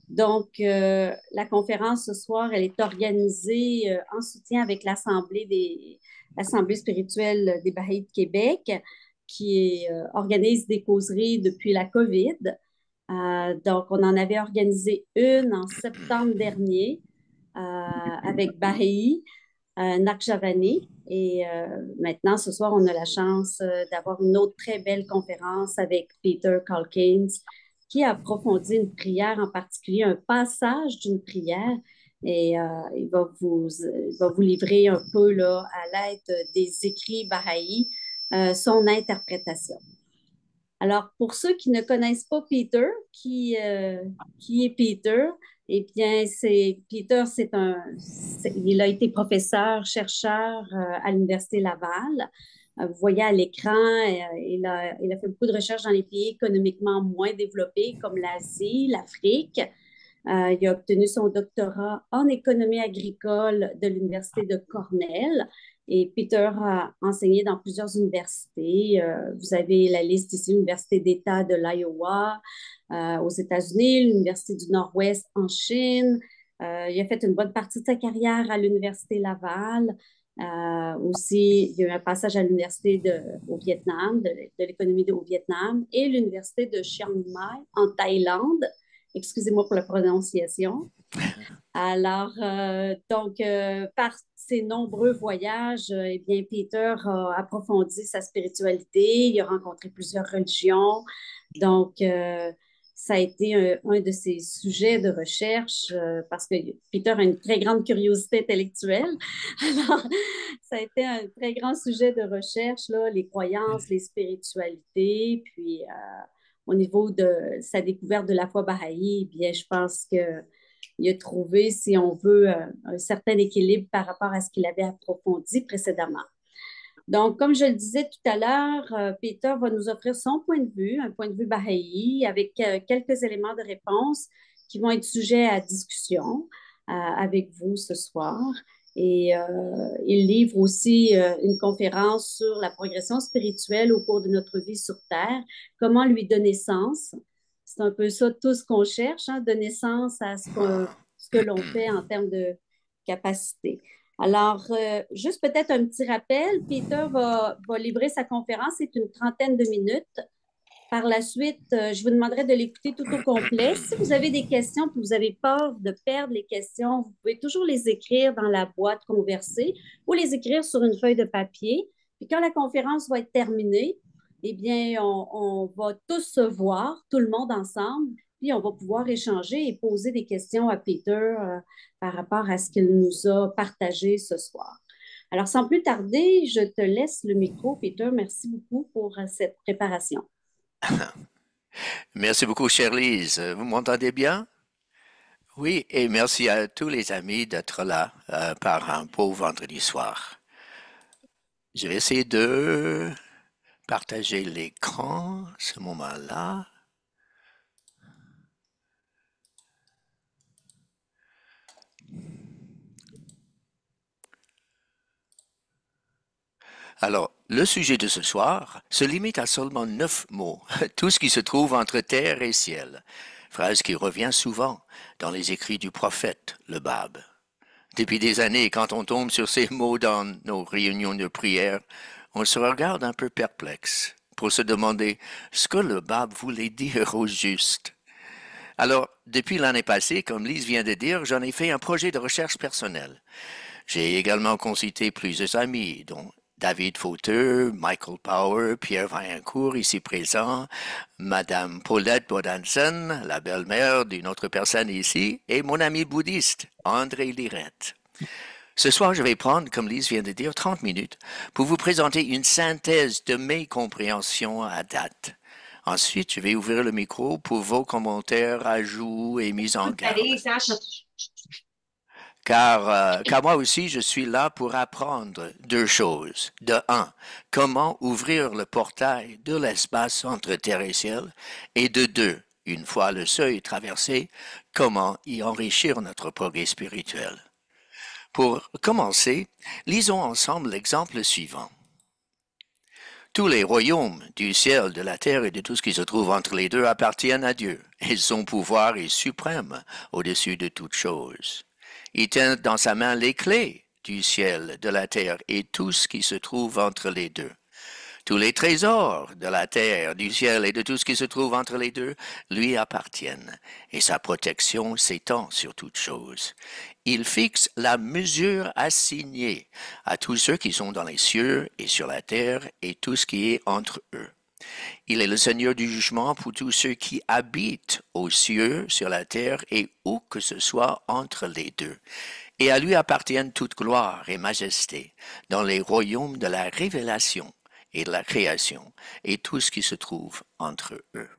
Donc, la conférence ce soir, elle est organisée en soutien avec l'Assemblée spirituelle des Bahaïs de Québec, organise des causeries depuis la COVID. Donc, on en avait organisé une en septembre dernier avec Baha'i, Nakjavani. Et maintenant, ce soir, on a la chance d'avoir une autre très belle conférence avec Peter Calkins qui approfondit une prière en particulier, un passage d'une prière. Et il va vous livrer un peu là, à l'aide des écrits Baha'i, son interprétation. Alors, pour ceux qui ne connaissent pas Peter, qui est Peter? Eh bien, il a été professeur, chercheur à l'Université Laval. Vous voyez à l'écran, il a fait beaucoup de recherches dans les pays économiquement moins développés comme l'Asie, l'Afrique. Il a obtenu son doctorat en économie agricole de l'Université de Cornell. Et Peter a enseigné dans plusieurs universités. Vous avez la liste ici, l'Université d'État de l'Iowa aux États-Unis, l'Université du Nord-Ouest en Chine. Il a fait une bonne partie de sa carrière à l'Université Laval. Aussi, il y a eu un passage à au Vietnam, de l'économie au Vietnam, et l'Université de Chiang Mai en Thaïlande. Excusez-moi pour la prononciation. Alors, par ses nombreux voyages, eh bien, Peter a approfondi sa spiritualité, il a rencontré plusieurs religions. Donc, ça a été un de ses sujets de recherche parce que Peter a une très grande curiosité intellectuelle. Alors, ça a été un très grand sujet de recherche, là, les croyances, les spiritualités, puis au niveau de sa découverte de la foi bahaï, eh bien, je pense que il a trouvé, si on veut, un certain équilibre par rapport à ce qu'il avait approfondi précédemment. Donc, comme je le disais tout à l'heure, Peter va nous offrir son point de vue, un point de vue bahaï, avec quelques éléments de réponse qui vont être sujets à discussion avec vous ce soir. Et il livre aussi une conférence sur la progression spirituelle au cours de notre vie sur Terre, comment lui donner sens. C'est un peu ça, tout ce qu'on cherche, hein, donner sens à ce que l'on fait en termes de capacité. Alors, juste peut-être un petit rappel, Peter va livrer sa conférence, c'est une trentaine de minutes. Par la suite, je vous demanderai de l'écouter tout au complet. Si vous avez des questions, puis vous avez peur de perdre les questions, vous pouvez toujours les écrire dans la boîte conversée ou les écrire sur une feuille de papier. Puis quand la conférence va être terminée, eh bien, on va tous se voir, tout le monde ensemble, puis on va pouvoir échanger et poser des questions à Peter par rapport à ce qu'il nous a partagé ce soir. Alors, sans plus tarder, je te laisse le micro, Peter. Merci beaucoup pour cette préparation. Merci beaucoup, chère Lise. Vous m'entendez bien? Oui, et merci à tous les amis d'être là par un beau vendredi soir. Je vais essayer de partager l'écran à ce moment-là. Alors, le sujet de ce soir se limite à seulement 9 mots, tout ce qui se trouve entre terre et ciel, phrase qui revient souvent dans les écrits du prophète, le Bab. Depuis des années, quand on tombe sur ces mots dans nos réunions de prière, on se regarde un peu perplexe pour se demander ce que le Bab voulait dire au juste. Alors, depuis l'année passée, comme Lise vient de dire, j'en ai fait un projet de recherche personnelle. J'ai également consulté plusieurs amis, dont David Fauteux, Michael Power, Pierre Vaillancourt, ici présent, Madame Paulette Bodansen, la belle-mère d'une autre personne ici, et mon ami bouddhiste, André Lirette. Ce soir, je vais prendre, comme Lise vient de dire, 30 minutes pour vous présenter une synthèse de mes compréhensions à date. Ensuite, je vais ouvrir le micro pour vos commentaires, ajouts et mises en garde. Car moi aussi, je suis là pour apprendre 2 choses. De un, comment ouvrir le portail de l'espace entre terre et ciel. Et de deux, une fois le seuil traversé, comment y enrichir notre progrès spirituel. Pour commencer, lisons ensemble l'exemple suivant. Tous les royaumes du ciel, de la terre et de tout ce qui se trouve entre les deux appartiennent à Dieu, et son pouvoir est suprême au-dessus de toute chose. Il tient dans sa main les clés du ciel, de la terre et tout ce qui se trouve entre les deux. Tous les trésors de la terre, du ciel et de tout ce qui se trouve entre les deux lui appartiennent, et sa protection s'étend sur toute chose. Il fixe la mesure assignée à tous ceux qui sont dans les cieux et sur la terre et tout ce qui est entre eux. Il est le Seigneur du jugement pour tous ceux qui habitent aux cieux, sur la terre et où que ce soit entre les deux. Et à lui appartiennent toute gloire et majesté dans les royaumes de la révélation et de la création, et tout ce qui se trouve entre eux.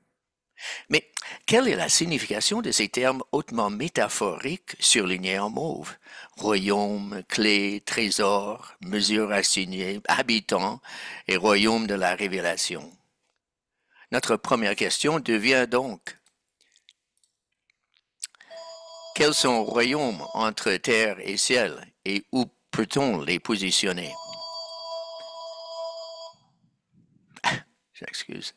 Mais quelle est la signification de ces termes hautement métaphoriques surlignés en mauve? Royaume, clé, trésor, mesure assignée, habitant et royaume de la révélation. Notre première question devient donc, quels sont royaumes entre terre et ciel et où peut-on les positionner? J'excuse.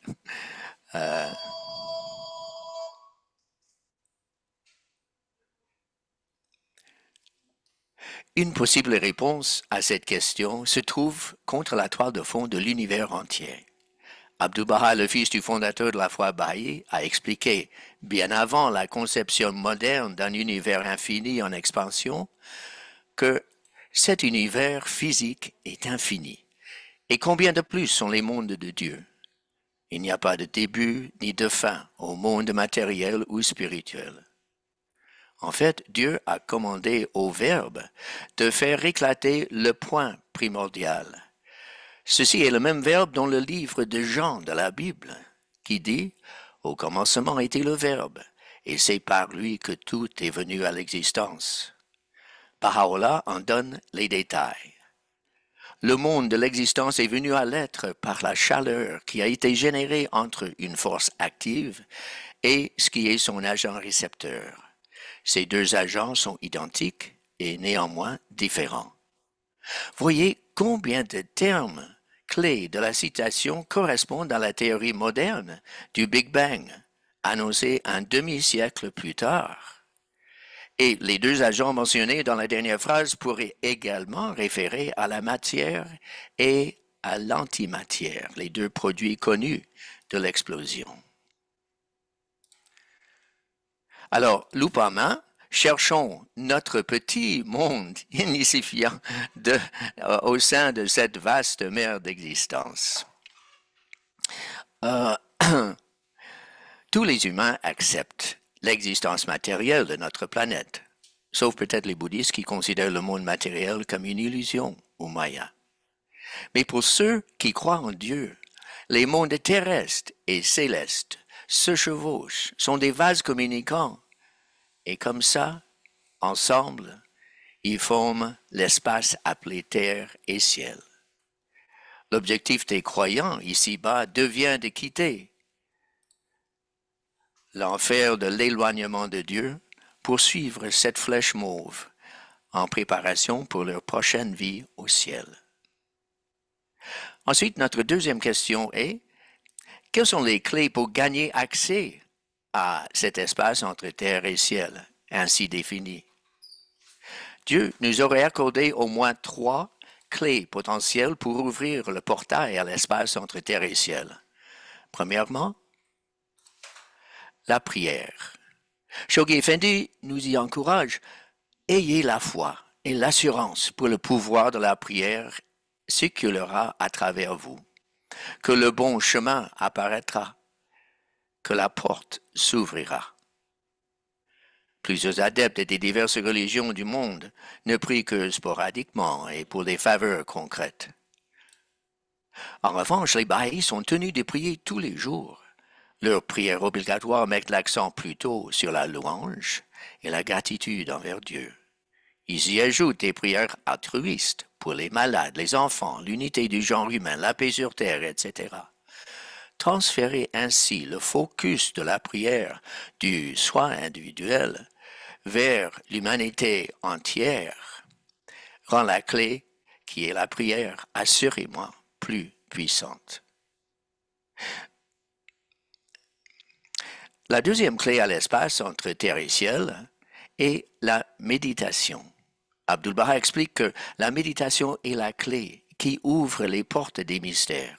Une possible réponse à cette question se trouve contre la toile de fond de l'univers entier. Abdu'l-Baha, le fils du fondateur de la foi Baha'i, a expliqué, bien avant la conception moderne d'un univers infini en expansion, que cet univers physique est infini. Et combien de plus sont les mondes de Dieu? Il n'y a pas de début ni de fin au monde matériel ou spirituel. En fait, Dieu a commandé au Verbe de faire éclater le point primordial. Ceci est le même Verbe dans le livre de Jean de la Bible, qui dit « Au commencement était le Verbe, et c'est par lui que tout est venu à l'existence. » Baha'u'llah en donne les détails. Le monde de l'existence est venu à l'être par la chaleur qui a été générée entre une force active et ce qui est son agent récepteur. Ces deux agents sont identiques et néanmoins différents. Voyez combien de termes clés de la citation correspondent à la théorie moderne du Big Bang, annoncée un demi-siècle plus tard. Et les deux agents mentionnés dans la dernière phrase pourraient également référer à la matière et à l'antimatière, les deux produits connus de l'explosion. Alors, loupe en main, cherchons notre petit monde insignifiant au sein de cette vaste mer d'existence. Tous les humains acceptent l'existence matérielle de notre planète, sauf peut-être les bouddhistes qui considèrent le monde matériel comme une illusion ou maya. Mais pour ceux qui croient en Dieu, les mondes terrestres et célestes se chevauchent, sont des vases communicants, et comme ça, ensemble, ils forment l'espace appelé terre et ciel. L'objectif des croyants ici-bas devient de quitter l'enfer de l'éloignement de Dieu pour suivre cette flèche mauve en préparation pour leur prochaine vie au ciel. Ensuite, notre deuxième question est, quelles sont les clés pour gagner accès à cet espace entre terre et ciel, ainsi défini? Dieu nous aurait accordé au moins 3 clés potentielles pour ouvrir le portail à l'espace entre terre et ciel. Premièrement, la prière. Shoghi Effendi nous y encourage. Ayez la foi et l'assurance pour le pouvoir de la prière circulera à travers vous, que le bon chemin apparaîtra, que la porte s'ouvrira. Plusieurs adeptes des diverses religions du monde ne prient que sporadiquement et pour des faveurs concrètes. En revanche, les Baha'is sont tenus de prier tous les jours. Leurs prières obligatoires mettent l'accent plutôt sur la louange et la gratitude envers Dieu. Ils y ajoutent des prières altruistes pour les malades, les enfants, l'unité du genre humain, la paix sur terre, etc. Transférer ainsi le focus de la prière du soi individuel vers l'humanité entière rend la clé, qui est la prière, assurément plus puissante. La deuxième clé à l'espace entre terre et ciel est la méditation. Abdu'l-Baha explique que la méditation est la clé qui ouvre les portes des mystères.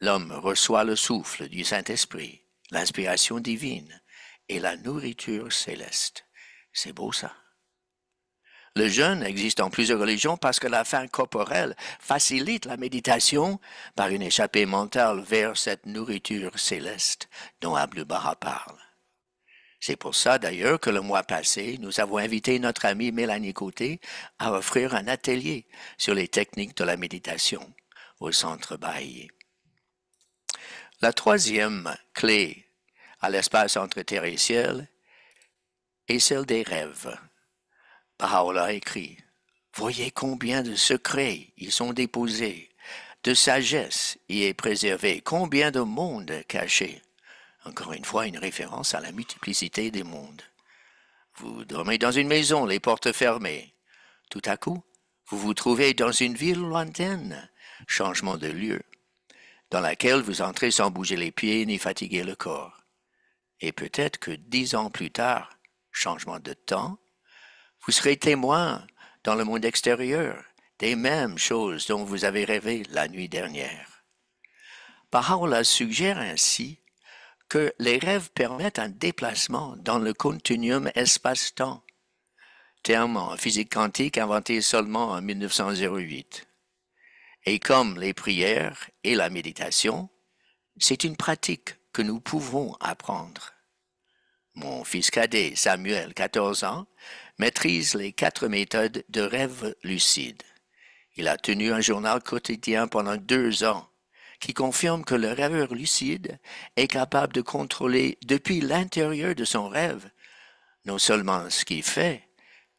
L'homme reçoit le souffle du Saint-Esprit, l'inspiration divine et la nourriture céleste. C'est beau ça. Le jeûne existe en plusieurs religions parce que la faim corporelle facilite la méditation par une échappée mentale vers cette nourriture céleste dont Abdu'l-Baha parle. C'est pour ça d'ailleurs que le mois passé, nous avons invité notre amie Mélanie Côté à offrir un atelier sur les techniques de la méditation au Centre Baha'i. La troisième clé à l'espace entre terre et ciel est celle des rêves. Baha'u'llah écrit « Voyez combien de secrets y sont déposés, de sagesse y est préservée, combien de mondes cachés. » Encore une fois, une référence à la multiplicité des mondes. Vous dormez dans une maison, les portes fermées. Tout à coup, vous vous trouvez dans une ville lointaine, changement de lieu, dans laquelle vous entrez sans bouger les pieds ni fatiguer le corps. Et peut-être que 10 ans plus tard, changement de temps, vous serez témoin dans le monde extérieur des mêmes choses dont vous avez rêvé la nuit dernière. Baha'u'llah suggère ainsi que les rêves permettent un déplacement dans le continuum espace-temps, terme en physique quantique inventé seulement en 1908. Et comme les prières et la méditation, c'est une pratique que nous pouvons apprendre. Mon fils cadet, Samuel, 14 ans, maîtrise les 4 méthodes de rêve lucide. Il a tenu un journal quotidien pendant 2 ans qui confirme que le rêveur lucide est capable de contrôler depuis l'intérieur de son rêve non seulement ce qu'il fait,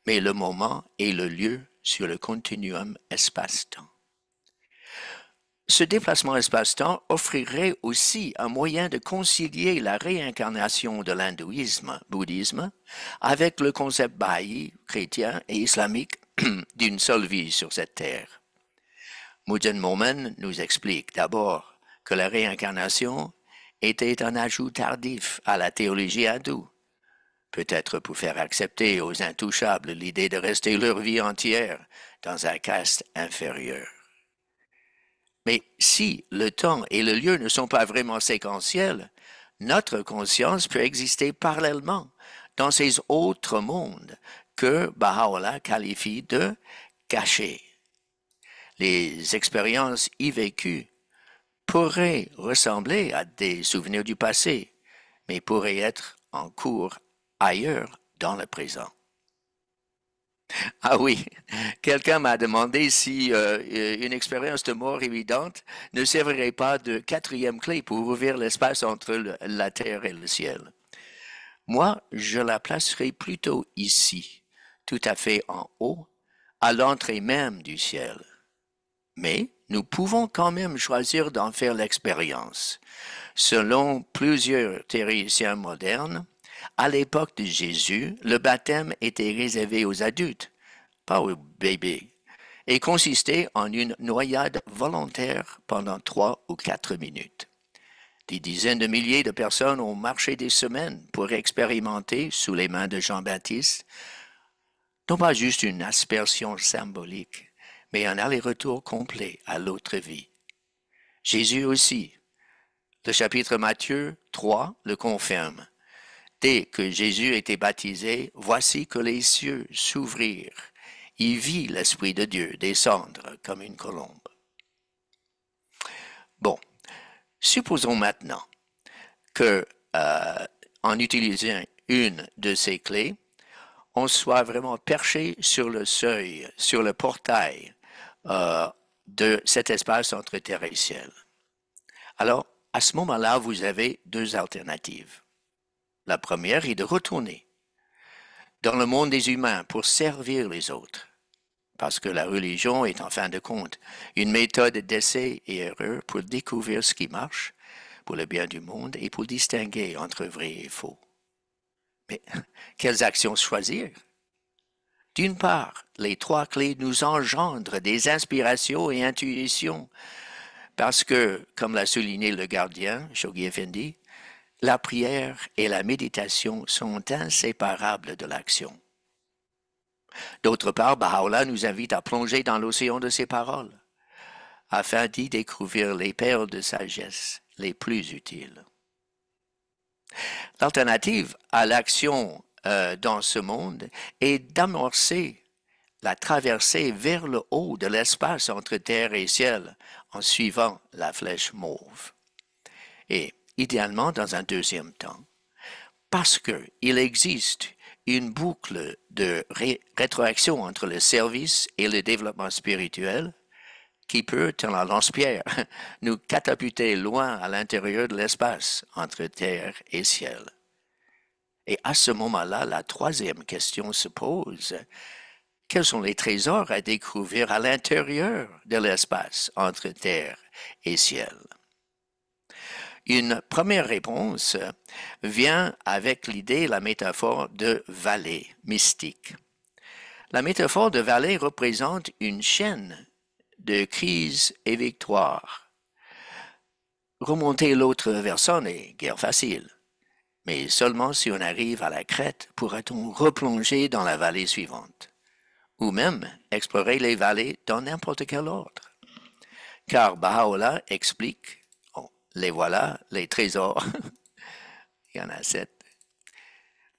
mais le moment et le lieu sur le continuum espace-temps. Ce déplacement espace-temps offrirait aussi un moyen de concilier la réincarnation de l'hindouisme, bouddhisme, avec le concept baha'i, chrétien et islamique d'une seule vie sur cette terre. Mujahid Momen nous explique d'abord que la réincarnation était un ajout tardif à la théologie hindoue, peut-être pour faire accepter aux intouchables l'idée de rester leur vie entière dans un caste inférieur. Mais si le temps et le lieu ne sont pas vraiment séquentiels, notre conscience peut exister parallèlement dans ces autres mondes que Baha'u'llah qualifie de cachés. Les expériences y vécues pourraient ressembler à des souvenirs du passé, mais pourraient être en cours ailleurs dans le présent. Ah oui, quelqu'un m'a demandé si une expérience de mort évidente ne servirait pas de quatrième clé pour ouvrir l'espace entre la terre et le ciel. Moi, je la placerai plutôt ici, tout à fait en haut, à l'entrée même du ciel. Mais nous pouvons quand même choisir d'en faire l'expérience. Selon plusieurs théoriciens modernes, à l'époque de Jésus, le baptême était réservé aux adultes, pas aux bébés, et consistait en une noyade volontaire pendant 3 ou 4 minutes. Des dizaines de milliers de personnes ont marché des semaines pour expérimenter, sous les mains de Jean-Baptiste, non pas juste une aspersion symbolique, mais un aller-retour complet à l'autre vie. Jésus aussi. Le chapitre Matthieu 3 le confirme. Dès que Jésus était baptisé, voici que les cieux s'ouvrirent. Il vit l'Esprit de Dieu descendre comme une colombe. Bon, supposons maintenant que, en utilisant une de ces clés, on soit vraiment perché sur le seuil, sur le portail de cet espace entre terre et ciel. Alors, à ce moment-là, vous avez 2 alternatives. La première est de retourner dans le monde des humains pour servir les autres, parce que la religion est en fin de compte une méthode d'essai et erreur pour découvrir ce qui marche pour le bien du monde et pour distinguer entre vrai et faux. Mais quelles actions choisir? D'une part, les 3 clés nous engendrent des inspirations et intuitions Parce que, comme l'a souligné le gardien, Shoghi Effendi, la prière et la méditation sont inséparables de l'action. D'autre part, Baha'u'llah nous invite à plonger dans l'océan de ses paroles, afin d'y découvrir les perles de sagesse les plus utiles. L'alternative à l'action dans ce monde est d'amorcer la traversée vers le haut de l'espace entre terre et ciel en suivant la flèche mauve. Et idéalement dans un deuxième temps, parce qu'il existe une boucle de rétroaction entre le service et le développement spirituel qui peut, dans la lance-pierre, nous catapulter loin à l'intérieur de l'espace entre terre et ciel. Et à ce moment-là, la troisième question se pose. Quels sont les trésors à découvrir à l'intérieur de l'espace entre terre et ciel? Une première réponse vient avec l'idée, la métaphore de vallée mystique. La métaphore de vallée représente une chaîne de crises et victoires. Remonter l'autre versant n'est guère facile, mais seulement si on arrive à la crête pourra-t-on replonger dans la vallée suivante, ou même explorer les vallées dans n'importe quel ordre. Car Baha'u'llah explique, les voilà, les trésors, il y en a 7.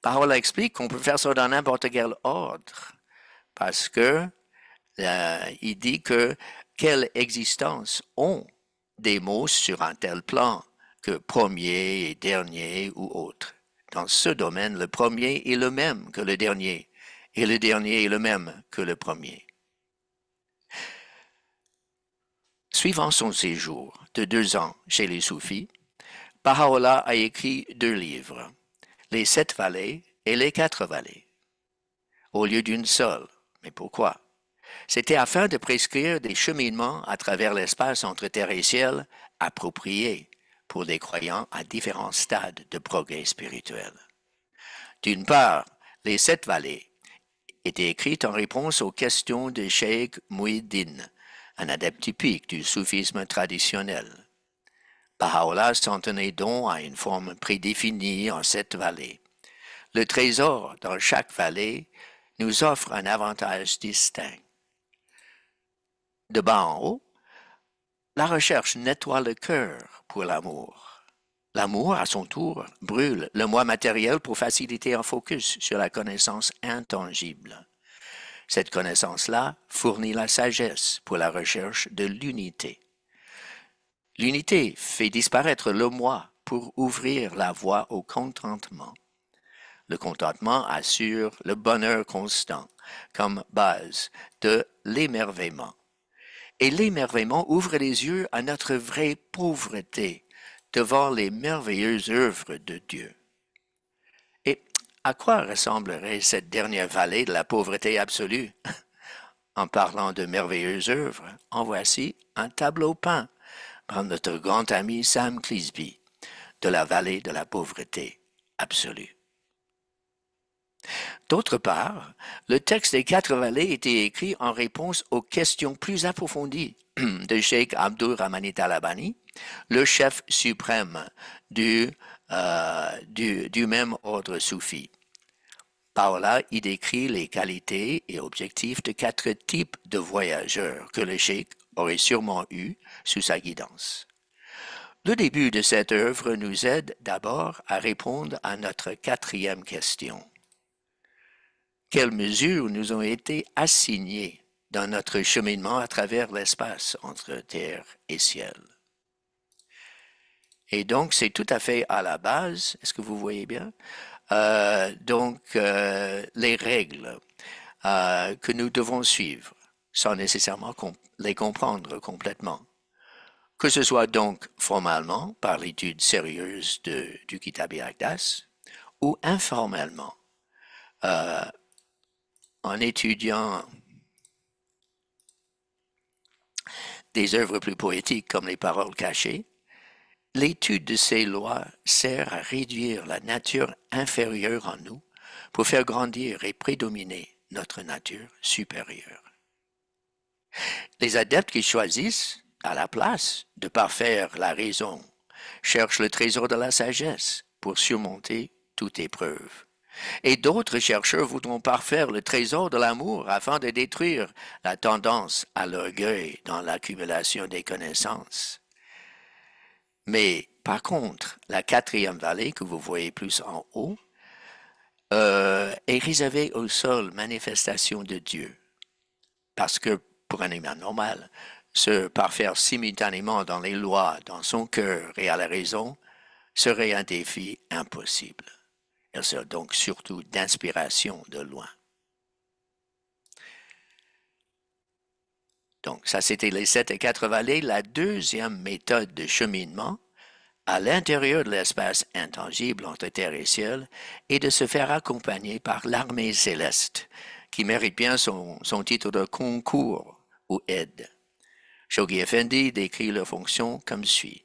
Baha'u'llah explique qu'on peut faire ça dans n'importe quel ordre, parce que il dit que quelle existence ont des mots sur un tel plan que premier et dernier ou autre. Dans ce domaine, le premier est le même que le dernier, et le dernier est le même que le premier. Suivant son séjour de 2 ans chez les soufis, Baha'u'llah a écrit 2 livres, les 7 vallées et les 4 vallées, au lieu d'une seule. Mais pourquoi? C'était afin de prescrire des cheminements à travers l'espace entre terre et ciel appropriés pour les croyants à différents stades de progrès spirituel. D'une part, les 7 vallées étaient écrites en réponse aux questions de Cheikh Muhyiddin, un adepte typique du soufisme traditionnel. Baha'u'llah s'en tenait donc à une forme prédéfinie en 7 vallées. Le trésor dans chaque vallée nous offre un avantage distinct. De bas en haut, la recherche nettoie le cœur pour l'amour. L'amour, à son tour, brûle le moi matériel pour faciliter un focus sur la connaissance intangible. Cette connaissance-là fournit la sagesse pour la recherche de l'unité. L'unité fait disparaître le moi pour ouvrir la voie au contentement. Le contentement assure le bonheur constant comme base de l'émerveillement. Et l'émerveillement ouvre les yeux à notre vraie pauvreté devant les merveilleuses œuvres de Dieu. Et à quoi ressemblerait cette dernière vallée de la pauvreté absolue? En parlant de merveilleuses œuvres, en voici un tableau peint par notre grand ami Sam Clisby de la vallée de la pauvreté absolue. D'autre part, le texte des 4 vallées était écrit en réponse aux questions plus approfondies de Cheikh Abdul Rahmani Talabani, le chef suprême du même ordre soufi. Par là, il décrit les qualités et objectifs de 4 types de voyageurs que le cheikh aurait sûrement eu sous sa guidance. Le début de cette œuvre nous aide d'abord à répondre à notre 4e question. Quelles mesures nous ont été assignées dans notre cheminement à travers l'espace entre terre et ciel? Et donc, c'est tout à fait à la base, est-ce que vous voyez bien? Les règles que nous devons suivre, sans nécessairement les comprendre complètement. Que ce soit donc formellement, par l'étude sérieuse du Kitab al-Aqdas, ou informellement, en étudiant des œuvres plus poétiques comme les paroles cachées, l'étude de ces lois sert à réduire la nature inférieure en nous pour faire grandir et prédominer notre nature supérieure. Les adeptes qui choisissent à la place de parfaire la raison, cherchent le trésor de la sagesse pour surmonter toute épreuve. Et d'autres chercheurs voudront parfaire le trésor de l'amour afin de détruire la tendance à l'orgueil dans l'accumulation des connaissances. Mais par contre, la quatrième vallée que vous voyez plus en haut est réservée aux seules manifestations de Dieu. Parce que pour un humain normal, se parfaire simultanément dans les lois, dans son cœur et à la raison, serait un défi impossible. Elle sert donc surtout d'inspiration de loin. Donc, ça, c'était les 7 et 4 vallées. La deuxième méthode de cheminement à l'intérieur de l'espace intangible entre terre et ciel est de se faire accompagner par l'armée céleste, qui mérite bien son titre de concours ou aide. Shoghi Effendi décrit leur fonction comme suit.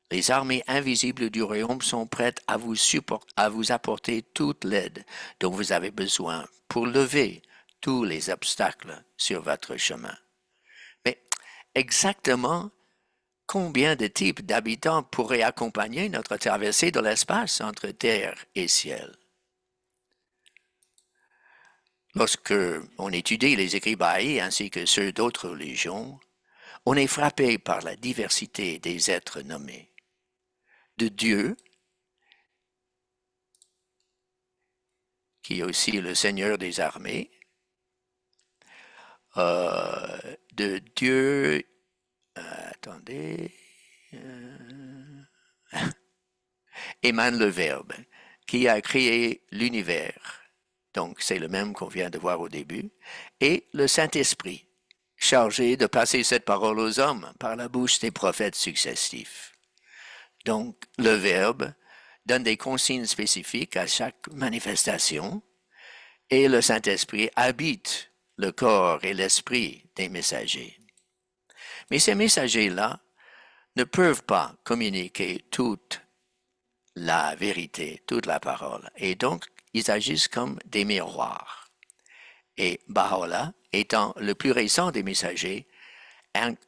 Les armées invisibles du royaume sont prêtes à vous apporter toute l'aide dont vous avez besoin pour lever tous les obstacles sur votre chemin. Mais exactement combien de types d'habitants pourraient accompagner notre traversée de l'espace entre terre et ciel? Lorsque on étudie les écrits baha'is ainsi que ceux d'autres religions, on est frappé par la diversité des êtres nommés. De Dieu, qui est aussi le Seigneur des armées, de Dieu, émane le Verbe, qui a créé l'univers. Donc, c'est le même qu'on vient de voir au début. Et le Saint-Esprit, chargé de passer cette parole aux hommes par la bouche des prophètes successifs. Donc, le Verbe donne des consignes spécifiques à chaque manifestation et le Saint-Esprit habite le corps et l'esprit des messagers. Mais ces messagers-là ne peuvent pas communiquer toute la vérité, toute la parole. Et donc, ils agissent comme des miroirs. Et Baha'u'llah, étant le plus récent des messagers,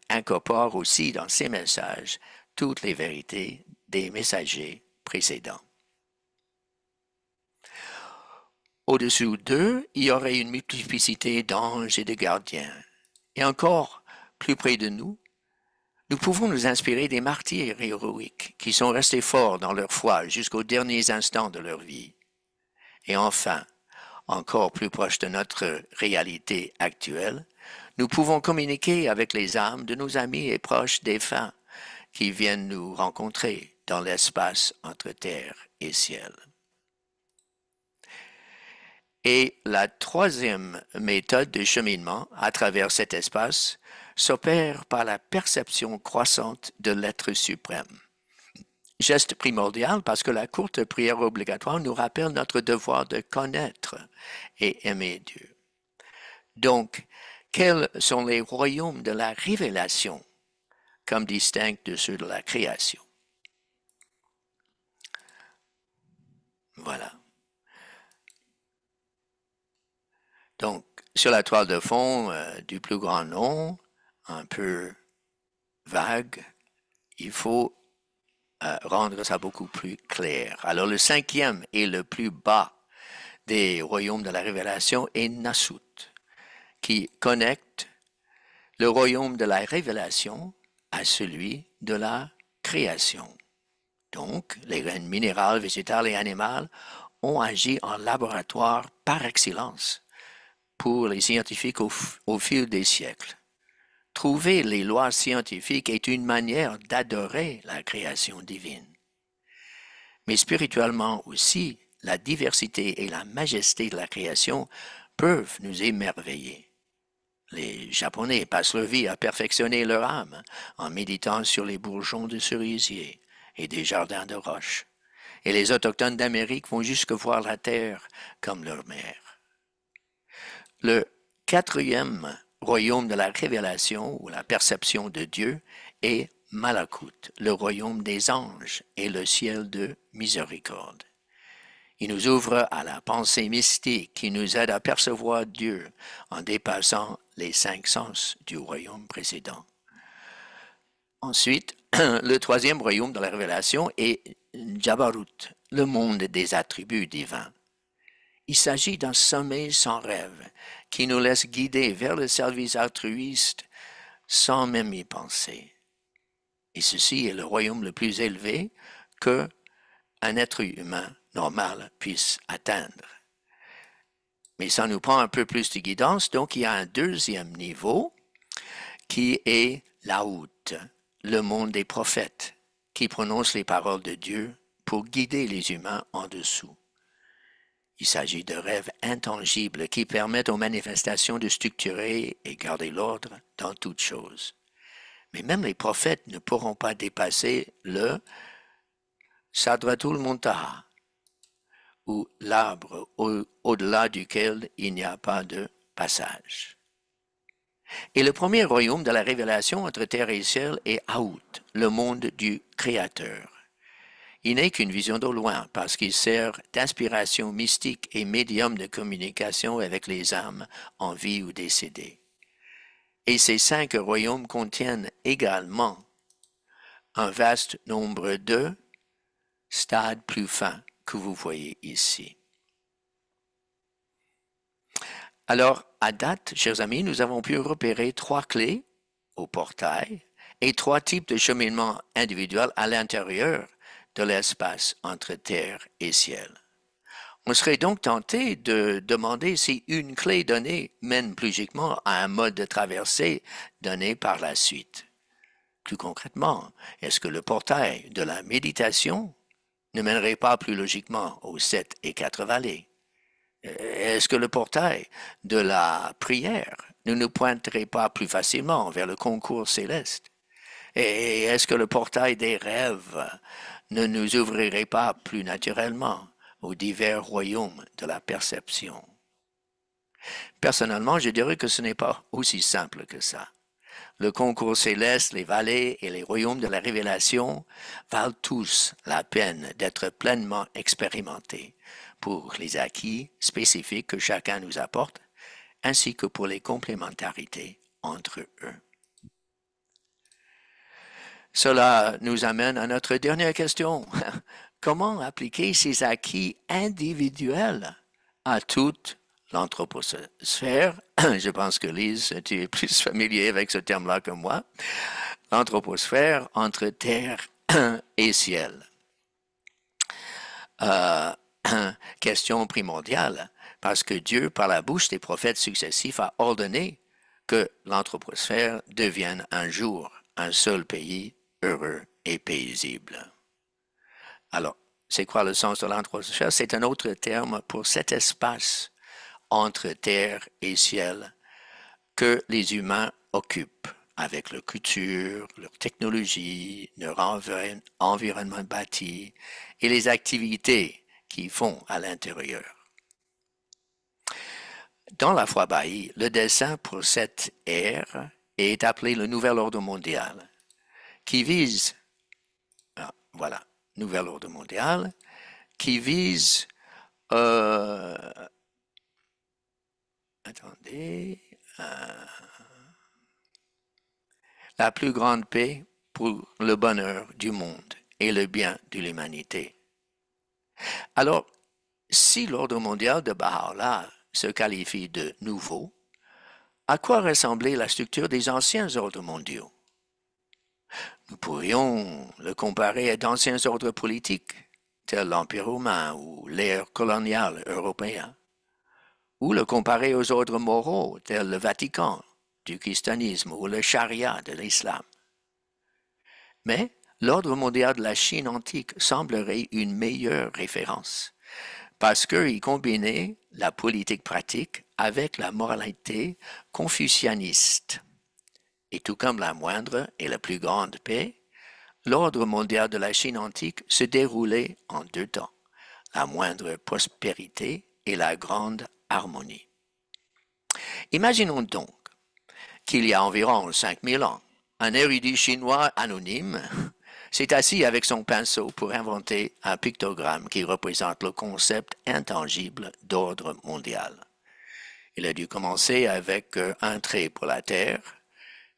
incorpore aussi dans ses messages toutes les vérités des messagers précédents. Au-dessous d'eux, il y aurait une multiplicité d'anges et de gardiens. Et encore plus près de nous, nous pouvons nous inspirer des martyrs héroïques qui sont restés forts dans leur foi jusqu'aux derniers instants de leur vie. Et enfin, encore plus proche de notre réalité actuelle, nous pouvons communiquer avec les âmes de nos amis et proches défunts qui viennent nous rencontrer dans l'espace entre terre et ciel. Et la troisième méthode de cheminement à travers cet espace s'opère par la perception croissante de l'être suprême. Geste primordial parce que la courte prière obligatoire nous rappelle notre devoir de connaître et aimer Dieu. Donc, quels sont les royaumes de la révélation comme distincts de ceux de la création? Voilà. Donc, sur la toile de fond du plus grand nom, un peu vague, il faut rendre ça beaucoup plus clair. Alors, le cinquième et le plus bas des royaumes de la révélation est Nasut, qui connecte le royaume de la révélation à celui de la création. Donc, les graines minérales, végétales et animales ont agi en laboratoire par excellence pour les scientifiques au fil des siècles. Trouver les lois scientifiques est une manière d'adorer la création divine. Mais spirituellement aussi, la diversité et la majesté de la création peuvent nous émerveiller. Les Japonais passent leur vie à perfectionner leur âme en méditant sur les bourgeons de cerisier et des jardins de roches. Et les autochtones d'Amérique vont jusque voir la terre comme leur mère. Le quatrième royaume de la révélation ou la perception de Dieu est Malakut, le royaume des anges et le ciel de miséricorde. Il nous ouvre à la pensée mystique qui nous aide à percevoir Dieu en dépassant les 5 sens du royaume précédent. Ensuite, le troisième royaume de la révélation est Jabarut, le monde des attributs divins. Il s'agit d'un sommeil sans rêve qui nous laisse guider vers le service altruiste sans même y penser. Et ceci est le royaume le plus élevé que un être humain normal puisse atteindre. Mais ça nous prend un peu plus de guidance, donc il y a un deuxième niveau qui est Laout, le monde des prophètes, qui prononce les paroles de Dieu pour guider les humains en dessous. Il s'agit de rêves intangibles qui permettent aux manifestations de structurer et garder l'ordre dans toutes choses. Mais même les prophètes ne pourront pas dépasser le Sadratul Muntaha, ou l'arbre au-delà duquel il n'y a pas de passage. Et le premier royaume de la révélation entre terre et ciel est Aout, le monde du Créateur. Il n'est qu'une vision de loin parce qu'il sert d'inspiration mystique et médium de communication avec les âmes en vie ou décédées. Et ces 5 royaumes contiennent également un vaste nombre de stades plus fins que vous voyez ici. Alors, à date, chers amis, nous avons pu repérer 3 clés au portail et 3 types de cheminement individuels à l'intérieur de l'espace entre terre et ciel. On serait donc tenté de demander si une clé donnée mène plus logiquement à un mode de traversée donné par la suite. Plus concrètement, est-ce que le portail de la méditation ne mènerait pas plus logiquement aux 7 et 4 vallées? Est-ce que le portail de la prière ne nous pointerait pas plus facilement vers le concours céleste? Et est-ce que le portail des rêves ne nous ouvrirait pas plus naturellement aux divers royaumes de la perception? Personnellement, je dirais que ce n'est pas aussi simple que ça. Le concours céleste, les vallées et les royaumes de la révélation valent tous la peine d'être pleinement expérimentés pour les acquis spécifiques que chacun nous apporte, ainsi que pour les complémentarités entre eux. Cela nous amène à notre dernière question. Comment appliquer ces acquis individuels à toute l'anthroposphère? Je pense que Lise, tu es plus familier avec ce terme-là que moi. L'anthroposphère entre terre et ciel. Question primordiale, parce que Dieu, par la bouche des prophètes successifs, a ordonné que l'anthroposphère devienne un jour un seul pays heureux et paisible. Alors, c'est quoi le sens de l'anthroposphère? C'est un autre terme pour cet espace entre terre et ciel que les humains occupent avec leur culture, leur technologie, leur environnement bâti et les activités qu'ils font à l'intérieur. Dans la foi bahaïe, le dessein pour cette ère est appelé le nouvel ordre mondial, qui vise, nouvel ordre mondial, qui vise, la plus grande paix pour le bonheur du monde et le bien de l'humanité. Alors, si l'ordre mondial de Baha'u'llah se qualifie de nouveau, à quoi ressemblait la structure des anciens ordres mondiaux? Nous pourrions le comparer à d'anciens ordres politiques, tels l'Empire romain ou l'ère coloniale européenne, ou le comparer aux ordres moraux, tels le Vatican du christianisme ou le charia de l'islam. Mais l'ordre mondial de la Chine antique semblerait une meilleure référence, parce qu'il combinait la politique pratique avec la moralité confucianiste. Et tout comme la moindre et la plus grande paix, l'ordre mondial de la Chine antique se déroulait en 2 temps, la moindre prospérité et la grande harmonie. Imaginons donc qu'il y a environ 5000 ans, un érudit chinois anonyme s'est assis avec son pinceau pour inventer un pictogramme qui représente le concept intangible d'ordre mondial. Il a dû commencer avec un trait pour la Terre,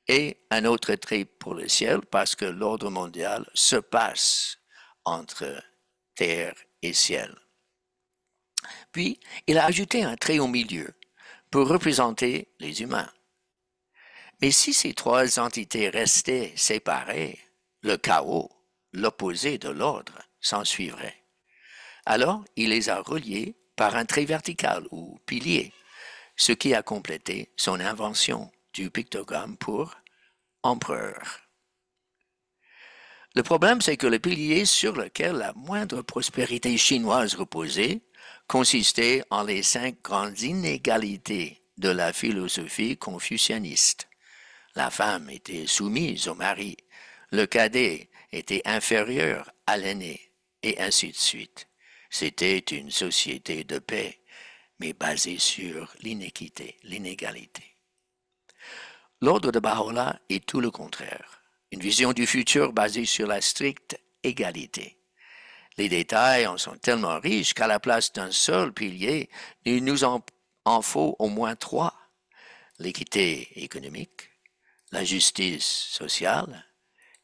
et un autre trait pour le ciel parce que l'ordre mondial se passe entre terre et ciel. Puis, il a ajouté un trait au milieu pour représenter les humains. Mais si ces trois entités restaient séparées, le chaos, l'opposé de l'ordre, s'ensuivrait. Alors, il les a reliées par un trait vertical ou pilier, ce qui a complété son invention du pictogramme pour empereur. Le problème, c'est que le pilier sur lequel la moindre prospérité chinoise reposait consistait en les 5 grandes inégalités de la philosophie confucianiste. La femme était soumise au mari, le cadet était inférieur à l'aîné, et ainsi de suite. C'était une société de paix, mais basée sur l'inéquité, l'inégalité. L'ordre de Baha'u'llah est tout le contraire. Une vision du futur basée sur la stricte égalité. Les détails en sont tellement riches qu'à la place d'un seul pilier, il nous en faut au moins 3. L'équité économique, la justice sociale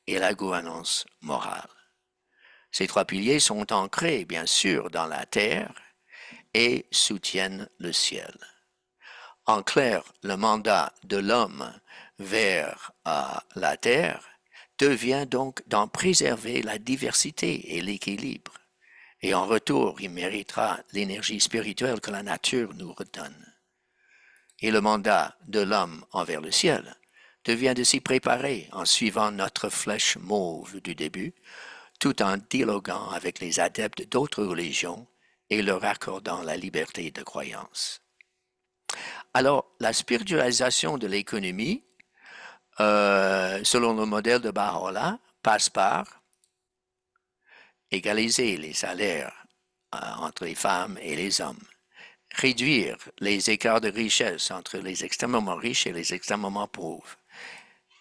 et la gouvernance morale. Ces 3 piliers sont ancrés, bien sûr, dans la terre et soutiennent le ciel. En clair, le mandat de l'homme vers la terre devient donc d'en préserver la diversité et l'équilibre. Et en retour, il méritera l'énergie spirituelle que la nature nous redonne. Et le mandat de l'homme envers le ciel devient de s'y préparer en suivant notre flèche mauve du début, tout en dialoguant avec les adeptes d'autres religions et leur accordant la liberté de croyance. Alors, la spiritualisation de l'économie, selon le modèle de Baha'u'llah, passe par égaliser les salaires entre les femmes et les hommes, réduire les écarts de richesse entre les extrêmement riches et les extrêmement pauvres,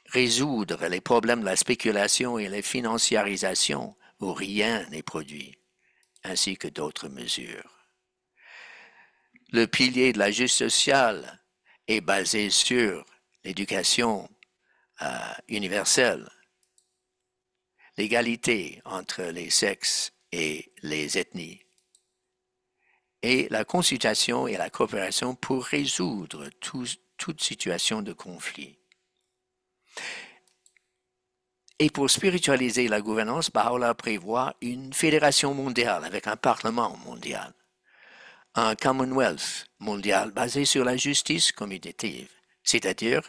résoudre les problèmes de la spéculation et la financiarisation où rien n'est produit, ainsi que d'autres mesures. Le pilier de la justice sociale est basé sur l'éducation universelle, l'égalité entre les sexes et les ethnies, et la consultation et la coopération pour résoudre toute situation de conflit. Et pour spiritualiser la gouvernance, Baha'u'llah prévoit une fédération mondiale avec un parlement mondial, un Commonwealth mondial basé sur la justice communautaire, c'est-à-dire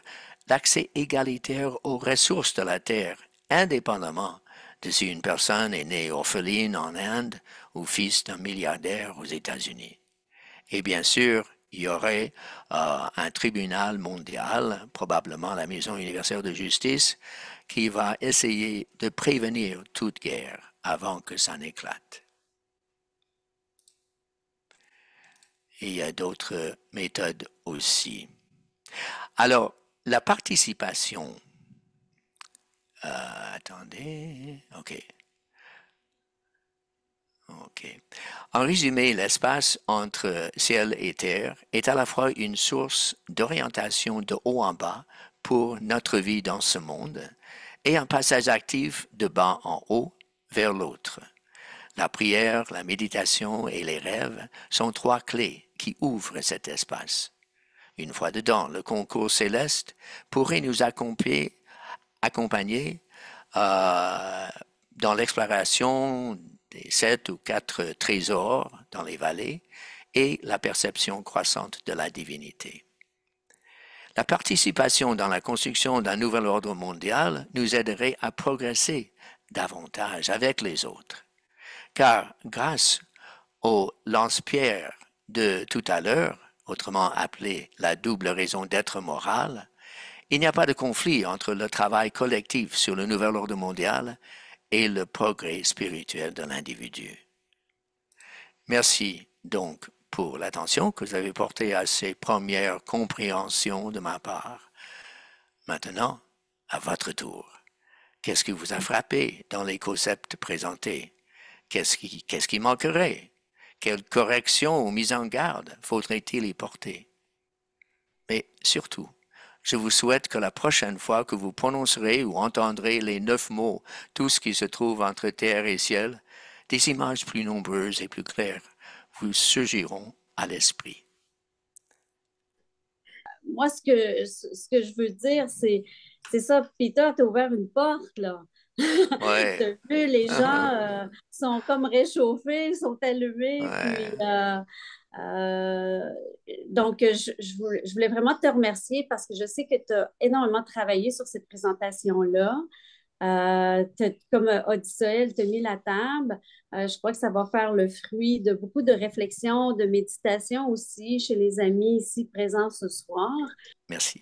l'accès égalitaire aux ressources de la terre, indépendamment de si une personne est née orpheline en Inde ou fils d'un milliardaire aux États-Unis. Et bien sûr, il y aurait un tribunal mondial, probablement la Maison universelle de justice, qui va essayer de prévenir toute guerre avant que ça n'éclate. Et il y a d'autres méthodes aussi. Alors, la participation. Attendez. OK. En résumé, l'espace entre ciel et terre est à la fois une source d'orientation de haut en bas pour notre vie dans ce monde et un passage actif de bas en haut vers l'autre. La prière, la méditation et les rêves sont 3 clés qui ouvrent cet espace. Une fois dedans, le concours céleste pourrait nous accompagner dans l'exploration des 7 ou 4 trésors dans les vallées et la perception croissante de la divinité. La participation dans la construction d'un nouvel ordre mondial nous aiderait à progresser davantage avec les autres. Car grâce au lance-pierre de tout à l'heure, autrement appelé la double raison d'être morale, il n'y a pas de conflit entre le travail collectif sur le nouvel ordre mondial et le progrès spirituel de l'individu. Merci donc pour l'attention que vous avez portée à ces premières compréhensions de ma part. Maintenant, à votre tour, qu'est-ce qui vous a frappé dans les concepts présentés? Qu'est-ce qui manquerait? Quelles corrections ou mises en garde faudrait-il y porter? Mais surtout, Je vous souhaite que la prochaine fois que vous prononcerez ou entendrez les 9 mots, tout ce qui se trouve entre terre et ciel, des images plus nombreuses et plus claires vous surgiront à l'esprit. Moi, ce que je veux dire, c'est ça, Peter, t'as ouvert une porte, là. Ouais, T'as vu, les gens sont comme réchauffés, sont allumés, puis ouais, euh, donc je voulais vraiment te remercier parce que je sais que tu as énormément travaillé sur cette présentation-là. Comme Odysseus t'a mis la table, je crois que ça va faire le fruit de beaucoup de réflexions, de méditation aussi chez les amis ici présents ce soir. merci.